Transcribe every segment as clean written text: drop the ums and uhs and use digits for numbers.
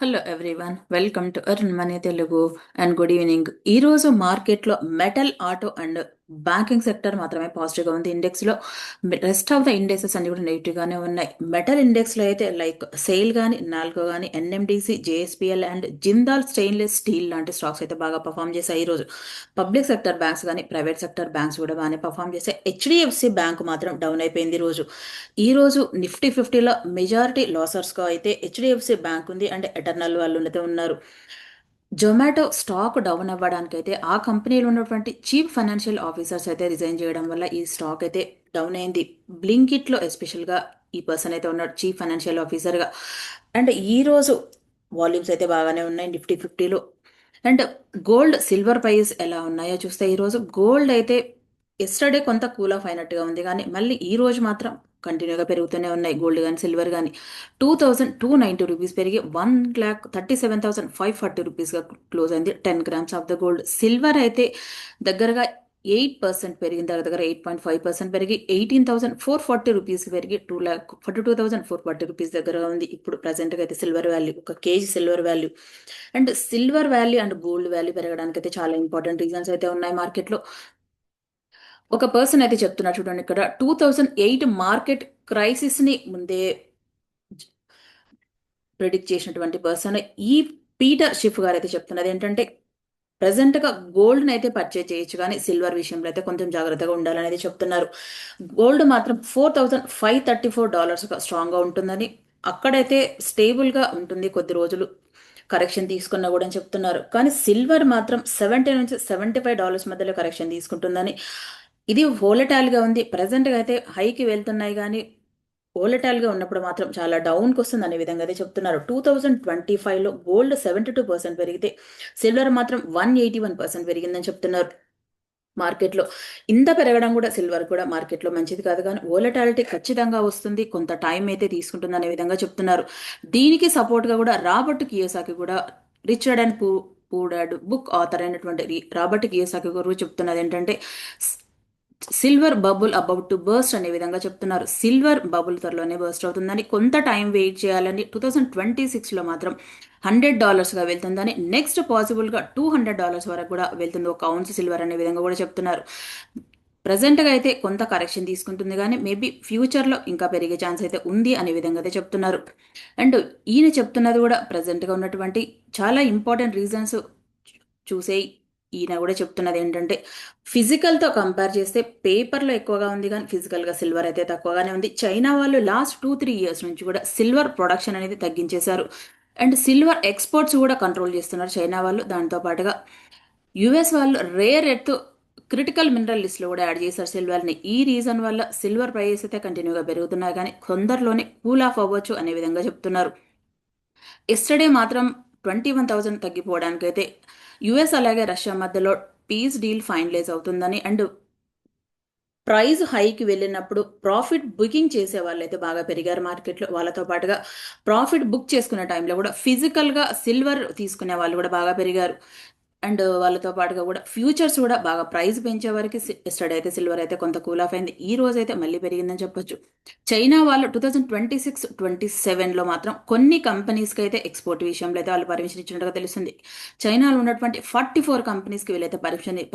Hello everyone, welcome to earn money Telugu and good evening. ఈ రోజు మార్కెట్లో metal, auto and banking sector మాత్రమే పాజిటివ్గా ఉంది. ఇండెక్స్లో రెస్ట్ ఆఫ్ ద ఇండెక్సెస్ అన్ని కూడా నెగిటివ్గానే ఉన్నాయి. మెటల్ ఇండెక్స్లో అయితే లైక్ సెయిల్ కానీ, నాల్కో కానీ, NMDC, JSPL and Jindal stainless steel లాంటి స్టాక్స్ అయితే బాగా పర్ఫామ్ చేశాయి. ఈరోజు పబ్లిక్ సెక్టర్ బ్యాంక్స్ కానీ, ప్రైవేట్ సెక్టర్ బ్యాంక్స్ కూడా బాగానే పర్ఫామ్ చేశాయి. హెచ్డిఎఫ్సి బ్యాంక్ మాత్రం డౌన్ అయిపోయింది ఈ రోజు నిఫ్టీ 50లో మెజారిటీ లాసర్స్గా అయితే హెచ్డిఎఫ్సి బ్యాంక్ ఉంది అండ్ ఎటర్నల్ వాళ్ళు అయితే ఉన్నారు. జొమాటో స్టాక్ డౌన్ అవ్వడానికి అయితే ఆ కంపెనీలో ఉన్నటువంటి చీఫ్ ఫైనాన్షియల్ ఆఫీసర్స్ అయితే రిజైన్ చేయడం వల్ల ఈ స్టాక్ అయితే డౌన్ అయింది. బ్లింకిట్లో ఎస్పెషల్గా ఈ పర్సన్ అయితే ఉన్నాడు చీఫ్ ఫైనాన్షియల్ ఆఫీసర్గా. అండ్ ఈరోజు వాల్యూమ్స్ అయితే బాగానే ఉన్నాయి నిఫ్టీ 50లో. అండ్ గోల్డ్, సిల్వర్ ప్రైస్ ఎలా ఉన్నాయో చూస్తే ఈరోజు గోల్డ్ అయితే ఎస్టర్డే కొంత కూల్ ఆఫ్ అయినట్టుగా ఉంది, కానీ మళ్ళీ ఈ రోజు మాత్రం కంటిన్యూగా పెరుగుతూనే ఉన్నాయి. గోల్డ్ కానీ సిల్వర్ కానీ 2290 రూపీస్ పెరిగి 1,37,540 రూపీస్గా క్లోజ్ అయింది 10 grams of the gold. Silver అయితే దగ్గరగా 8% పెరిగింది, దగ్గర 8.5% పెరిగి 18,440 రూపీస్ పెరిగి 2,42,440 రూపీస్ దగ్గర ఉంది. ఇప్పుడు ప్రజెంట్గా అయితే సిల్వర్ వాల్యూ, ఒక KG silver value. And silver value and gold value పెరగడానికి అయితే చాలా ఇంపార్టెంట్ రీజన్స్ అయితే ఉన్నాయి మార్కెట్లో. ఒక పర్సన్ అయితే చెప్తున్నారు చూడండి, ఇక్కడ 2008 మార్కెట్ క్రైసిస్ ని ముందే ప్రిడిక్ట్ చేసినటువంటి పర్సన్ ఈ పీటర్ షిఫ్ గారు అయితే చెప్తున్నది ఏంటంటే ప్రజెంట్ గా గోల్డ్ అయితే పర్చేజ్ చేయొచ్చు, కానీ సిల్వర్ విషయంలో అయితే కొంచెం జాగ్రత్తగా ఉండాలనేది చెప్తున్నారు. గోల్డ్ మాత్రం $4,534 స్ట్రాంగ్ గా ఉంటుందని, అక్కడైతే స్టేబుల్ గా ఉంటుంది, కొద్ది రోజులు కరెక్షన్ తీసుకున్నా కూడా అని చెప్తున్నారు. కానీ సిల్వర్ మాత్రం $70 నుంచి $75 మధ్యలో కరెక్షన్ తీసుకుంటుందని, ఇది volatile గా ఉంది. ప్రజెంట్గా అయితే హైకి వెళ్తున్నాయి, కానీ volatile గా ఉన్నప్పుడు మాత్రం చాలా డౌన్కి వస్తుంది అనే విధంగా అయితే చెప్తున్నారు. 2025లో గోల్డ్ 72% పెరిగితే సిల్వర్ మాత్రం 181% పెరిగిందని చెప్తున్నారు. మార్కెట్లో ఇంత పెరగడం కూడా సిల్వర్ కూడా మార్కెట్లో మంచిది కాదు, కానీ వోలటాలిటీ ఖచ్చితంగా వస్తుంది, కొంత టైం అయితే తీసుకుంటుంది అనే విధంగా చెప్తున్నారు. దీనికి సపోర్ట్గా కూడా రాబర్ట్ కియోసాకి కూడా, rich dad and poor dad book author అయినటువంటి రాబర్ట్ కియోసాకి గారు చెప్తున్నది ఏంటంటే silver bubble about to burst అనే విధంగా చెప్తున్నారు. సిల్వర్ బబుల్ త్వరలోనే బర్స్ట్ అవుతుందని, కొంత టైం వెయిట్ చేయాలని, 2026లో మాత్రం $100గా వెళ్తుందని, నెక్స్ట్ పాసిబుల్గా $200 వరకు కూడా వెళ్తుంది ఒక ఔన్స్ సిల్వర్ అనే విధంగా కూడా చెప్తున్నారు. ప్రజెంట్గా అయితే కొంత కరెక్షన్ తీసుకుంటుంది, కానీ మేబీ ఫ్యూచర్లో ఇంకా పెరిగే ఛాన్స్ అయితే ఉంది అనే విధంగా అయితే చెప్తున్నారు. అండ్ ఈయన చెప్తున్నది కూడా ప్రజెంట్గా ఉన్నటువంటి చాలా ఇంపార్టెంట్ రీజన్స్ చూసే ఈయన కూడా చెప్తున్నది ఏంటంటే ఫిజికల్తో కంపేర్ చేస్తే పేపర్లో ఎక్కువగా ఉంది, కానీ ఫిజికల్గా సిల్వర్ అయితే తక్కువగానే ఉంది. చైనా వాళ్ళు లాస్ట్ 2-3 ఇయర్స్ నుంచి కూడా సిల్వర్ ప్రొడక్షన్ అనేది తగ్గించేశారు అండ్ సిల్వర్ ఎక్స్పోర్ట్స్ కూడా కంట్రోల్ చేస్తున్నారు చైనా వాళ్ళు. దాంతో పాటుగా యుఎస్ వాళ్ళు రేర్ ఎర్త్ క్రిటికల్ మినరల్ లిస్ట్లో కూడా యాడ్ చేశారు సిల్వర్ని. ఈ రీజన్ వల్ల సిల్వర్ ప్రైస్ అయితే కంటిన్యూగా పెరుగుతున్నాయి, కానీ తొందరలోనే కూల్ ఆఫ్ అవ్వచ్చు అనే విధంగా చెప్తున్నారు. ఎస్టర్డే మాత్రం 21,000 తగ్గిపోవడానికి అయితే యుఎస్ అలాగే రష్యా మధ్యలో పీస్ డీల్ ఫైనలైజ్ అవుతుందని, అండ్ ప్రైస్ హైకి వెళ్ళినప్పుడు ప్రాఫిట్ బుకింగ్ చేసే వాళ్ళైతే బాగా పెరిగారు మార్కెట్లో. వాళ్ళతో పాటుగా ప్రాఫిట్ బుక్ చేసుకునే టైంలో కూడా ఫిజికల్గా సిల్వర్ తీసుకునే వాళ్ళు కూడా బాగా పెరిగారు. అండ్ వాళ్ళతో పాటుగా కూడా ఫ్యూచర్స్ కూడా బాగా ప్రైస్ పెంచే వరకు ఎస్టర్డే అయితే సిల్వర్ అయితే కొంత కూల్ ఆఫ్ అయింది. ఈ రోజు అయితే మళ్ళీ పెరిగిందని చెప్పొచ్చు. చైనా వాళ్ళు 2026-27లో మాత్రం కొన్ని కంపెనీస్కి అయితే ఎక్స్పోర్ట్ విషయంలో అయితే వాళ్ళు పర్మిషన్ ఇచ్చినట్టుగా తెలుస్తుంది. చైనాలో ఉన్నటువంటి 44 కంపెనీస్కి వీళ్ళైతే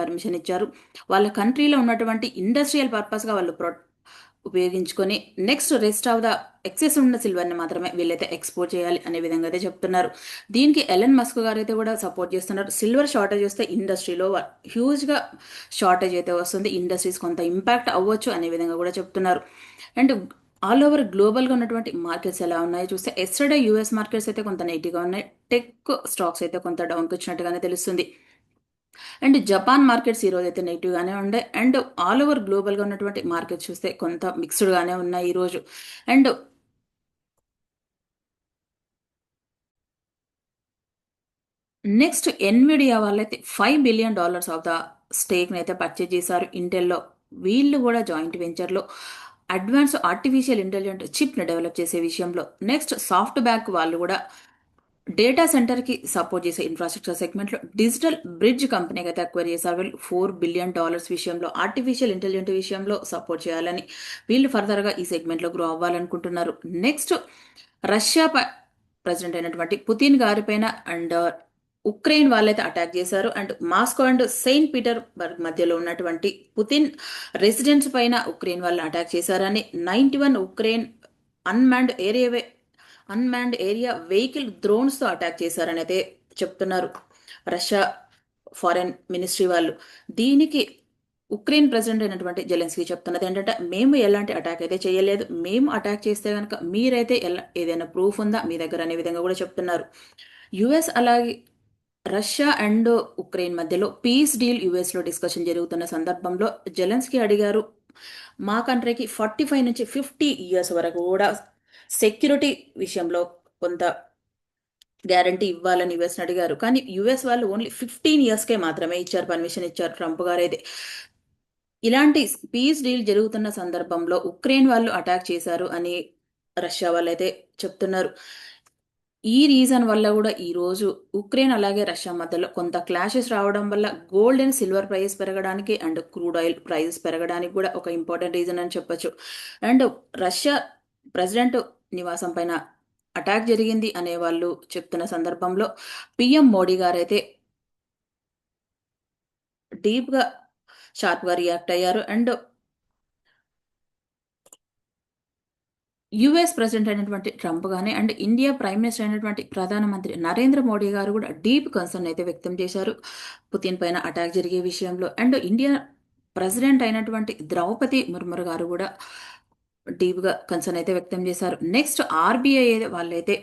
పర్మిషన్ ఇచ్చారు. వాళ్ళ కంట్రీలో ఉన్నటువంటి ఇండస్ట్రియల్ పర్పస్గా వాళ్ళు ఉపయోగించుకొని next rest of the excess ఉన్న సిల్వర్ని మాత్రమే వీళ్ళైతే ఎక్స్పోర్ట్ చేయాలి అనే విధంగా అయితే చెప్తున్నారు. దీనికి ఎలన్ మస్క్ గారు అయితే కూడా సపోర్ట్ చేస్తున్నారు. సిల్వర్ షార్టేజ్ వస్తే ఇండస్ట్రీలో హ్యూజ్గా షార్టేజ్ అయితే వస్తుంది, ఇండస్ట్రీస్ కొంత ఇంపాక్ట్ అవ్వచ్చు అనే విధంగా కూడా చెప్తున్నారు. అండ్ ఆల్ ఓవర్ గ్లోబల్గా ఉన్నటువంటి మార్కెట్స్ ఎలా ఉన్నాయో చూస్తే ఎస్టర్డే యూఎస్ మార్కెట్స్ అయితే కొంత నెగిటివ్గా ఉన్నాయి. టెక్ స్టాక్స్ అయితే కొంత డౌన్కి వచ్చినట్టుగానే తెలుస్తుంది. అండ్ జపాన్ మార్కెట్స్ ఈరోజు అయితే నెగిటివ్గానే ఉండే, అండ్ ఆల్ ఓవర్ గ్లోబల్గా ఉన్నటువంటి మార్కెట్స్ చూస్తే కొంత మిక్స్డ్గానే ఉన్నాయి ఈరోజు. అండ్ నెక్స్ట్ ఎన్విడియా వాళ్ళైతే $5 బిలియన్ ఆఫ్ ద స్టేక్ని అయితే పర్చేజ్ చేశారు ఇంటెల్లో. వీళ్ళు కూడా జాయింట్ వెంచర్లో అడ్వాన్స్ ఆర్టిఫిషియల్ ఇంటెలిజెంట్ చిప్ని డెవలప్ చేసే విషయంలో, నెక్స్ట్ సాఫ్ట్ బ్యాంక్ వాళ్ళు కూడా డేటా సెంటర్కి సపోర్ట్ చేసే ఇన్ఫ్రాస్ట్రక్చర్ సెగ్మెంట్లో డిజిటల్ బ్రిడ్జ్ కంపెనీకి అయితే అక్వైర్ చేశారు. వీళ్ళు $4 బిలియన్ విషయంలో ఆర్టిఫిషియల్ ఇంటెలిజెంట్ విషయంలో సపోర్ట్ చేయాలని, వీళ్ళు ఫర్దర్గా ఈ సెగ్మెంట్లో గ్రో అవ్వాలనుకుంటున్నారు. నెక్స్ట్ రష్యా ప్రెసిడెంట్ అయినటువంటి పుతిన్ గారి పైన అండ్ ఉక్రెయిన్ వాళ్ళైతే అటాక్ చేశారు. And Moscow and Saint Petersburg మధ్యలో ఉన్నటువంటి పుతిన్ రెసిడెన్స్ పైన ఉక్రెయిన్ వాళ్ళు అటాక్ చేశారని 91 Ukraine unmanned area unmanned area vehicle డ్రోన్స్తో అటాక్ చేశారని అయితే చెప్తున్నారు రష్యా ఫారెన్ మినిస్ట్రీ వాళ్ళు. దీనికి ఉక్రెయిన్ ప్రెసిడెంట్ అయినటువంటి జెలెన్స్కీ చెప్తున్నది ఏంటంటే, మేము ఎలాంటి అటాక్ అయితే చేయలేదు, మేము అటాక్ చేస్తే కనుక మీరైతే ఏదైనా ప్రూఫ్ ఉందా మీ దగ్గర అనే విధంగా కూడా చెప్తున్నారు. యుఎస్ అలాగే రష్యా అండ్ ఉక్రెయిన్ మధ్యలో పీస్ డీల్ యుఎస్లో డిస్కషన్ జరుగుతున్న సందర్భంలో జెలెన్స్కీ అడిగారు, మా కంట్రీకి 45 నుంచి 50 ఇయర్స్ వరకు కూడా సెక్యూరిటీ విషయంలో కొంత గ్యారంటీ ఇవ్వాలని యుఎస్ని అడిగారు. కానీ యుఎస్ వాళ్ళు ఓన్లీ 15 ఇయర్స్కే మాత్రమే ఇచ్చారు, పర్మిషన్ ఇచ్చారు ట్రంప్ గారు అయితే. ఇలాంటి పీస్ డీల్ జరుగుతున్న సందర్భంలో ఉక్రెయిన్ వాళ్ళు అటాక్ చేశారు అని రష్యా వాళ్ళైతే చెప్తున్నారు. ఈ రీజన్ వల్ల కూడా ఈరోజు ఉక్రెయిన్ అలాగే రష్యా మధ్యలో కొంత క్లాషెస్ రావడం వల్ల గోల్డ్ అండ్ సిల్వర్ ప్రైస్ పెరగడానికి అండ్ క్రూడ్ ఆయిల్ ప్రైస్ పెరగడానికి కూడా ఒక ఇంపార్టెంట్ రీజన్ అని చెప్పొచ్చు. అండ్ రష్యా ప్రెసిడెంట్ నివాసం పైన అటాక్ జరిగింది అనే వాళ్ళు చెప్తున్న సందర్భంలో పిఎం మోడీ గారైతే డీప్గా షార్ప్గా రియాక్ట్ అయ్యారు. అండ్ యుఎస్ ప్రెసిడెంట్ అయినటువంటి ట్రంప్ కానీ అండ్ ఇండియా ప్రైమ్ మినిస్టర్ అయినటువంటి ప్రధానమంత్రి నరేంద్ర మోడీ గారు కూడా డీప్ కన్సర్న్ అయితే వ్యక్తం చేశారు పుతిన్ పైన అటాక్ జరిగే విషయంలో. అండ్ ఇండియా ప్రెసిడెంట్ అయినటువంటి ద్రౌపది ముర్ము గారు కూడా డీప్గా కన్సర్న్ అయితే వ్యక్తం చేశారు. నెక్స్ట్ ఆర్బీఐ వాళ్ళైతే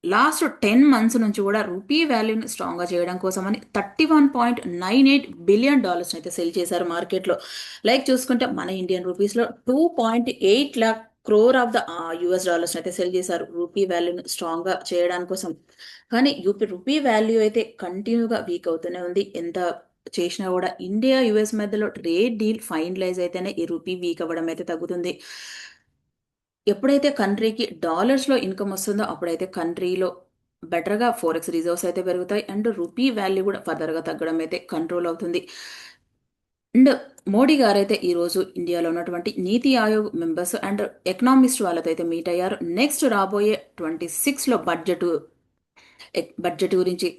లాస్ట్ 10 మంత్స్ నుంచి కూడా రూపీ వాల్యూని స్ట్రాంగ్గా చేయడం కోసమని $31.98 బిలియన్ అయితే సెల్ చేశారు మార్కెట్లో. లైక్ చూసుకుంటే మన ఇండియన్ రూపీస్లో 2.8 lakh crore of the US dollars అయితే సెల్ చేశారు రూపీ వాల్యూని స్ట్రాంగ్గా చేయడానికి కోసం. కానీ రూపీ వాల్యూ అయితే కంటిన్యూగా వీక్ అవుతూనే ఉంది. ఎంత చేసినా కూడా ఇండియా యుఎస్ మధ్యలో ట్రేడ్ డీల్ ఫైనలైజ్ అయితేనే ఈ రూపీ వీక్ అవ్వడం అయితే తగ్గుతుంది. ఎప్పుడైతే కంట్రీకి డాలర్స్లో ఇన్కమ్ వస్తుందో అప్పుడైతే కంట్రీలో బెటర్గా ఫోరెక్స్ రిజర్వ్స్ అయితే పెరుగుతాయి అండ్ రూపీ వాల్యూ కూడా ఫర్దర్గా తగ్గడం అయితే కంట్రోల్ అవుతుంది. అండ్ మోడీ గారైతే ఈరోజు ఇండియాలో ఉన్నటువంటి నీతి ఆయోగ్ మెంబర్స్ అండ్ ఎకనామిస్ట్ వాళ్ళతో అయితే మీట్ అయ్యారు. నెక్స్ట్ రాబోయే 26లో బడ్జెట్ గురించి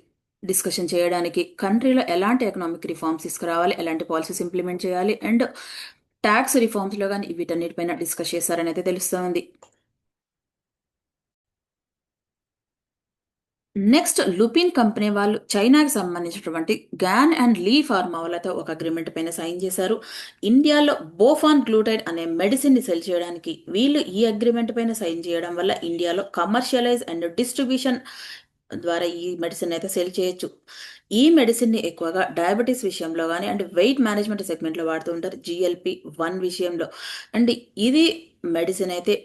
డిస్కషన్ చేయడానికి కంట్రీలో ఎలాంటి ఎకనామిక్ రిఫార్మ్స్ తీసుకురావాలి, ఎలాంటి పాలసీస్ ఇంప్లిమెంట్ చేయాలి అండ్ ట్యాక్స్ రిఫార్మ్స్లో కానీ వీటన్నిటిపైన డిస్కస్ చేశారని అయితే తెలుస్తోంది. నెక్స్ట్ లుపిన్ కంపెనీ వాళ్ళు చైనాకి సంబంధించినటువంటి గ్యాన్ అండ్ లీ ఫార్మా వాళ్ళతో ఒక అగ్రిమెంట్ పైన సైన్ చేశారు. ఇండియాలో బోఫాన్ గ్లూటైడ్ అనే మెడిసిన్ని సెల్ చేయడానికి వీళ్ళు ఈ అగ్రిమెంట్ పైన సైన్ చేయడం వల్ల ఇండియాలో కమర్షియలైజ్ అండ్ డిస్ట్రిబ్యూషన్ ద్వారా ఈ మెడిసిన్ అయితే సెల్ చేయొచ్చు. ఈ మెడిసిన్ని ఎక్కువగా డయాబెటీస్ విషయంలో కానీ అండ్ వెయిట్ మేనేజ్మెంట్ సెగ్మెంట్లో వాడుతూ ఉంటారు, GLP-1 విషయంలో. అండ్ ఇది మెడిసిన్ అయితే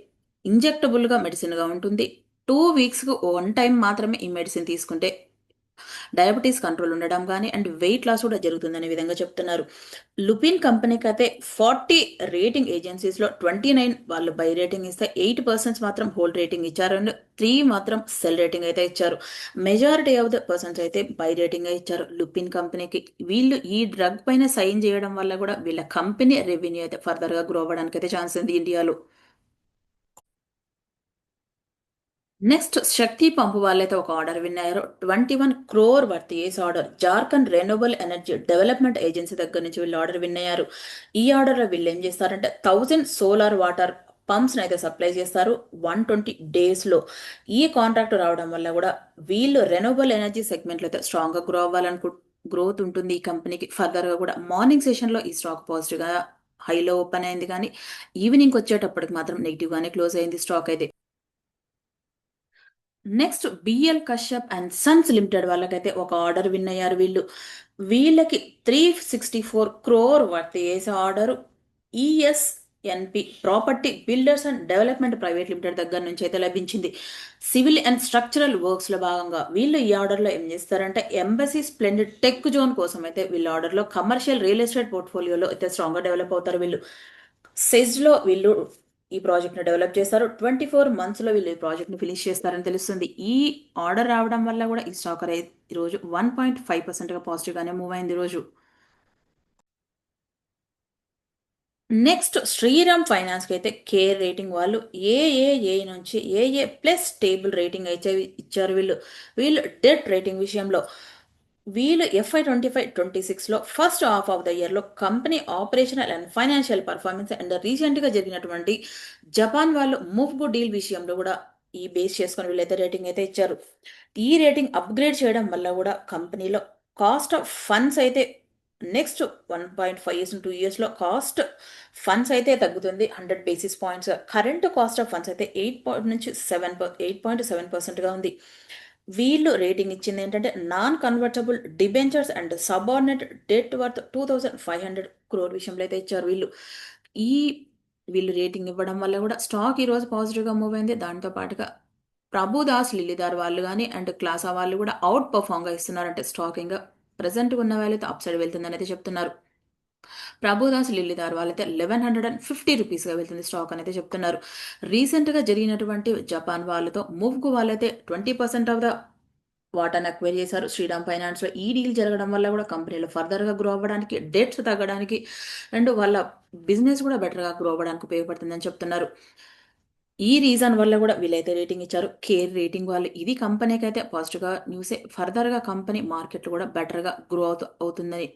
ఇంజెక్టబుల్గా మెడిసిన్గా ఉంటుంది. 2 వీక్స్కు 1 టైం మాత్రమే ఈ మెడిసిన్ తీసుకుంటే డయాబెటీస్ కంట్రోల్ ఉండడం కానీ అండ్ వెయిట్ లాస్ కూడా జరుగుతుందనే విధంగా చెప్తున్నారు. లుపిన్ కంపెనీకి అయితే 40 రేటింగ్ ఏజెన్సీస్లో 29 వాళ్ళు బై రేటింగ్ ఇస్తే 8% మాత్రం హోల్డ్ రేటింగ్ ఇచ్చారు అండ్ 3 మాత్రం సెల్ రేటింగ్ అయితే ఇచ్చారు. మెజారిటీ ఆఫ్ ద పర్సన్స్ అయితే బై రేటింగ్ ఇచ్చారు లుపిన్ కంపెనీకి. వీళ్ళు ఈ డ్రగ్ పైన సైన్ చేయడం వల్ల కూడా వీళ్ళ కంపెనీ రెవెన్యూ అయితే ఫర్దర్గా గ్రో అవ్వడానికి అయితే ఛాన్స్ ఉంది ఇండియాలో. నెక్స్ట్ శక్తి పంపు వాళ్ళైతే ఒక ఆర్డర్ విన్నారు. 21 crore వర్త్ ఏస్ order Jharkhand renewable energy development agency దగ్గర నుంచి వీళ్ళు ఆర్డర్ విన్నారు. ఈ ఆర్డర్లో వీళ్ళు ఏం చేస్తారంటే 1000 సోలార్ వాటర్ పంప్స్ని అయితే సప్లై చేస్తారు 120 డేస్లో. ఈ కాంట్రాక్ట్ రావడం వల్ల కూడా వీళ్ళు రెన్యూబుల్ ఎనర్జీ సెగ్మెంట్లో అయితే స్ట్రాంగ్గా గ్రోత్ ఉంటుంది ఈ కంపెనీకి. ఫర్దర్గా కూడా మార్నింగ్ సెషన్లో ఈ స్టాక్ పాజిటివ్గా హైలో ఓపెన్ అయింది కానీ ఈవినింగ్ వచ్చేటప్పటికి మాత్రం నెగిటివ్గానే క్లోజ్ అయింది స్టాక్ అయితే. Next BL Kashyap and sons limited వాళ్ళకైతే ఒక ఆర్డర్ విన్ అయ్యారు వీళ్ళకి 364 crore వర్త్ వేసే ఆర్డర్ ESNP property builders and development private limited దగ్గర నుంచి అయితే లభించింది. సివిల్ అండ్ స్ట్రక్చరల్ వర్క్స్లో భాగంగా వీళ్ళు ఈ ఆర్డర్లో ఏం చేస్తారంటే ఎంబసీ స్ప్లెండెడ్ టెక్ జోన్ కోసం అయితే వీళ్ళ ఆర్డర్లో కమర్షియల్ రియల్ ఎస్టేట్ పోర్ట్ఫోలియోలో అయితే స్ట్రాంగ్గా డెవలప్ అవుతారు వీళ్ళు. సెజ్లో వీళ్ళు ఈ ప్రాజెక్ట్ని డెవలప్ చేస్తారు. 24 monthsలో వీళ్ళు ఈ ప్రాజెక్ట్ని ఫినిష్ చేస్తారని తెలుస్తుంది. ఈ ఆర్డర్ రావడం వల్ల కూడా ఈ స్టాక్ ఈరోజు 1.5%గా పాజిటివ్గానే మూవ్ అయింది ఈరోజు. నెక్స్ట్ శ్రీరామ్ ఫైనాన్స్కి అయితే కేర్ రేటింగ్ వాళ్ళు ఏ నుంచి ప్లస్ స్టేబుల్ రేటింగ్ అయితే ఇచ్చారు. వీళ్ళు డెట్ రేటింగ్ విషయంలో వీళ్ళు FY 2025-26లో ఫస్ట్ హాఫ్ ఆఫ్ ద ఇయర్లో company operational and financial performance and రీసెంట్గా జరిగినటువంటి జపాన్ వాళ్ళు మూవ్బు డీల్ విషయంలో కూడా ఈ బేస్ చేసుకొని వీళ్ళైతే రేటింగ్ అయితే ఇచ్చారు. ఈ రేటింగ్ అప్గ్రేడ్ చేయడం వల్ల కూడా కంపెనీలో కాస్ట్ ఆఫ్ ఫండ్స్ అయితే నెక్స్ట్ 1.5 years 2 yearsలో కాస్ట్ ఫండ్స్ అయితే తగ్గుతుంది 100 basis points. Current cost of funds అయితే 8.7%గా ఉంది. వీళ్ళు రేటింగ్ ఇచ్చింది ఏంటంటే non convertible debentures and subordinate debt worth 2,500 crore విషయంలో అయితే ఇచ్చారు. ఈ వీళ్ళు రేటింగ్ ఇవ్వడం వల్ల కూడా స్టాక్ ఈరోజు పాజిటివ్గా మూవ్ అయింది. దాంతో పాటుగా ప్రభుదాస్ లిల్లీదార్ వాళ్ళు కానీ అండ్ క్లాసా వాళ్ళు కూడా అవుట్ పర్ఫామ్గా ఇస్తున్నారంటే స్టాక్ ఇంకా ప్రజెంట్ ఉన్న వాళ్ళైతే అప్ సైడ్ వెళ్తుందని అయితే చెప్తున్నారు. ప్రభుదాస్ లిల్లీదార్ వాళ్ళైతే 1,150 రూపీస్గా వెళ్తుంది స్టాక్ అనేది చెప్తున్నారు. రీసెంట్గా జరిగినటువంటి జపాన్ వాళ్ళతో మూవ్కు వాళ్ళైతే 20% ఆఫ్ ద వాటాను అక్వైర్ చేశారు. శ్రీరామ్ ఫైనాన్స్లో ఈ డీల్ జరగడం వల్ల కూడా కంపెనీలో ఫర్దర్గా గ్రో అవ్వడానికి, డెట్స్ తగ్గడానికి అండ్ వాళ్ళ బిజినెస్ కూడా బెటర్గా గ్రో అవ్వడానికి ఉపయోగపడుతుందని చెప్తున్నారు. ఈ రీజన్ వల్ల కూడా వీళ్ళైతే రేటింగ్ ఇచ్చారు. కేర్ రేటింగ్ వాళ్ళు ఇది కంపెనీకి అయితే పాజిటివ్గా న్యూసే. ఫర్దర్గా కంపెనీ మార్కెట్లో కూడా బెటర్గా గ్రో అవుతుందని.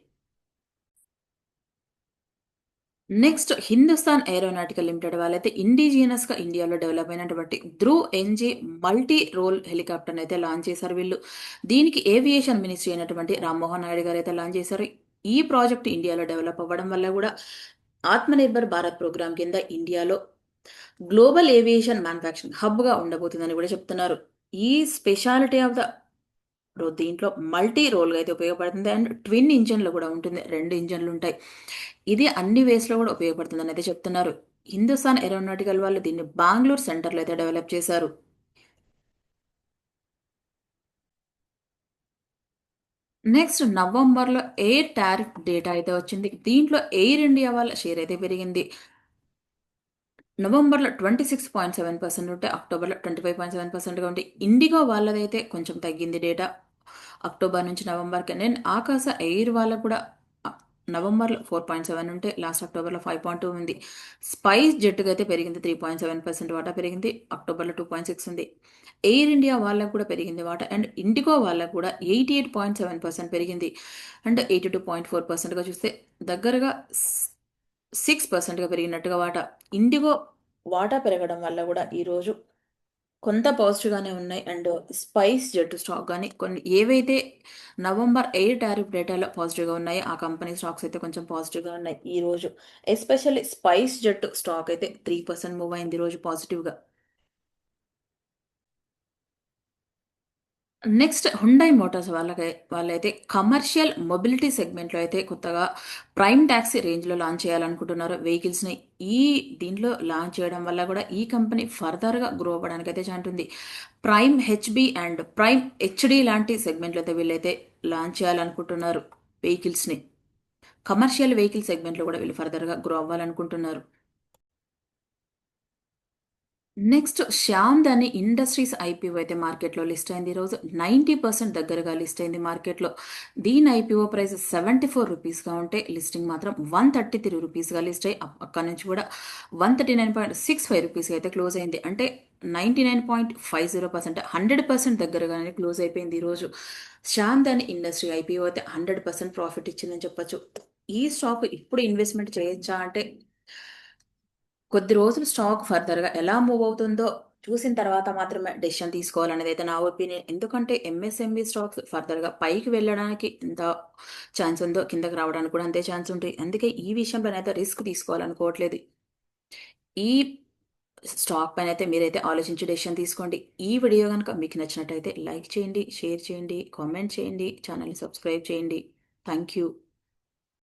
నెక్స్ట్ హిందుస్థాన్ ఏరోనాటికల్ లిమిటెడ్ వాళ్ళైతే ఇండిజినియస్గా ఇండియాలో డెవలప్ అయినటువంటి ధ్రువ్ ఎన్జీ మల్టీ రోల్ హెలికాప్టర్ని అయితే లాంచ్ చేశారు వీళ్ళు. దీనికి ఏవియేషన్ మినిస్ట్రీ అయినటువంటి రామ్మోహన్ నాయుడు గారు అయితే లాంచ్ చేశారు. ఈ ప్రాజెక్ట్ ఇండియాలో డెవలప్ అవ్వడం వల్ల కూడా ఆత్మనిర్భర్ భారత్ ప్రోగ్రామ్ కింద ఇండియాలో గ్లోబల్ ఏవియేషన్ మ్యానుఫ్యాక్చరింగ్ హబ్గా ఉండబోతుందని కూడా చెప్తున్నారు. ఈ స్పెషాలిటీ ఆఫ్ ద దీంట్లో మల్టీ రోల్గా అయితే ఉపయోగపడుతుంది అండ్ ట్విన్ ఇంజన్లు కూడా ఉంటుంది. 2 ఇంజన్లు ఉంటాయి. ఇది అన్ని వేస్లో కూడా ఉపయోగపడుతుందని అయితే చెప్తున్నారు. హిందుస్థాన్ ఏరోనాటికల్ వాళ్ళు దీన్ని బెంగళూరు సెంటర్లో అయితే డెవలప్ చేశారు. నెక్స్ట్ నవంబర్లో ఎయిర్ టారిఫ్ డేటా అయితే వచ్చింది. దీంట్లో ఎయిర్ ఇండియా వాళ్ళ షేర్ అయితే పెరిగింది. నవంబర్లో 26.7% ఉంటే అక్టోబర్లో 25.7%గా ఉంటే ఇండిగో వాళ్ళదైతే కొంచెం తగ్గింది డేటా అక్టోబర్ నుంచి నవంబర్కి. నేను ఆకాశ ఎయిర్ వాళ్ళకు కూడా నవంబర్లో 4.7 ఉంటే లాస్ట్ అక్టోబర్లో 5.2 ఉంది. స్పైస్ జెట్గా అయితే పెరిగింది 3.7% వాటా పెరిగింది. అక్టోబర్లో 2.6 ఉంది. ఎయిర్ ఇండియా వాళ్ళకు కూడా పెరిగింది వాటా అండ్ ఇండిగో వాళ్ళకు కూడా 88.7% పెరిగింది. అంటే 82.4%గా చూస్తే దగ్గరగా 6%గా పెరిగినట్టుగా వాటా. ఇండిగో వాటా పెరగడం వల్ల కూడా ఈరోజు కొంత పాజిటివ్గానే ఉన్నాయి అండ్ స్పైస్ జెట్ స్టాక్ కానీ కొన్ని ఏవైతే నవంబర్ ఎయిర్ టారిఫ్ డేటాలో పాజిటివ్గా ఉన్నాయో ఆ కంపెనీ స్టాక్స్ అయితే కొంచెం పాజిటివ్గా ఉన్నాయి ఈరోజు. ఎస్పెషల్లీ స్పైస్ జెట్ స్టాక్ అయితే 3% మూవ్ అయింది ఈరోజు పాజిటివ్గా. నెక్స్ట్ హుండై మోటార్స్ వాళ్ళైతే కమర్షియల్ మొబిలిటీ సెగ్మెంట్లో అయితే కొత్తగా ప్రైమ్ ట్యాక్సీ రేంజ్లో లాంచ్ చేయాలనుకుంటున్నారు వెహికల్స్ని. ఈ దీంట్లో లాంచ్ చేయడం వల్ల కూడా ఈ కంపెనీ ఫర్దర్గా గ్రో అవ్వడానికి అయితే ఛాన్స్ ఉంది. Prime HB and prime HD లాంటి సెగ్మెంట్లో అయితే వీళ్ళైతే లాంచ్ చేయాలనుకుంటున్నారు వెహికల్స్ని. కమర్షియల్ వెహికల్ సెగ్మెంట్లో కూడా వీళ్ళు ఫర్దర్గా గ్రో అవ్వాలనుకుంటున్నారు. నెక్స్ట్ శ్యామ్‌దని ఇండస్ట్రీస్ ఐపీఓ అయితే మార్కెట్‌లో లిస్ట్ అయింది ఈరోజు. 90% దగ్గరగా లిస్ట్ అయింది మార్కెట్‌లో. దీని ఐపీఓ ప్రైస్ ₹74 ఉంటే లిస్టింగ్ మాత్రం ₹133గా లిస్ట్ అయ్యి అక్కడి నుంచి కూడా ₹139.65 అయితే క్లోజ్ అయింది. అంటే 99.50% 100% దగ్గరగానే క్లోజ్ అయిపోయింది ఈరోజు. శ్యామ్‌దని ఇండస్ట్రీ ఐపీఓ అయితే 100% ప్రాఫిట్ ఇచ్చిందని చెప్పొచ్చు. ఈ స్టాక్ ఇప్పుడు ఇన్వెస్ట్‌మెంట్ చేయొచ్చా అంటే కొద్ది రోజులు స్టాక్ ఫర్దర్‌గా ఎలా మూవ్ అవుతుందో చూసిన తర్వాత మాత్రమే డెసిషన్ తీసుకోవాలనేది అయితే నా ఒపీనియన్. ఎందుకంటే ఎంఎస్ఎంఈ స్టాక్స్ ఫర్దర్‌గా పైకి వెళ్ళడానికి ఎంత ఛాన్స్ ఉందో కిందకి రావడానికి కూడా అంతే ఛాన్స్ ఉంటాయి. అందుకే ఈ విషయంలోనైతే రిస్క్ తీసుకోవాలనుకోవట్లేదు. ఈ స్టాక్ పైన అయితే మీరైతే ఆలోచించి డెసిషన్ తీసుకోండి. ఈ వీడియో గనుక మీకు నచ్చినట్టయితే లైక్ చేయండి, షేర్ చేయండి, కామెంట్ చేయండి, ఛానల్‌ని సబ్స్క్రైబ్ చేయండి. Thank you.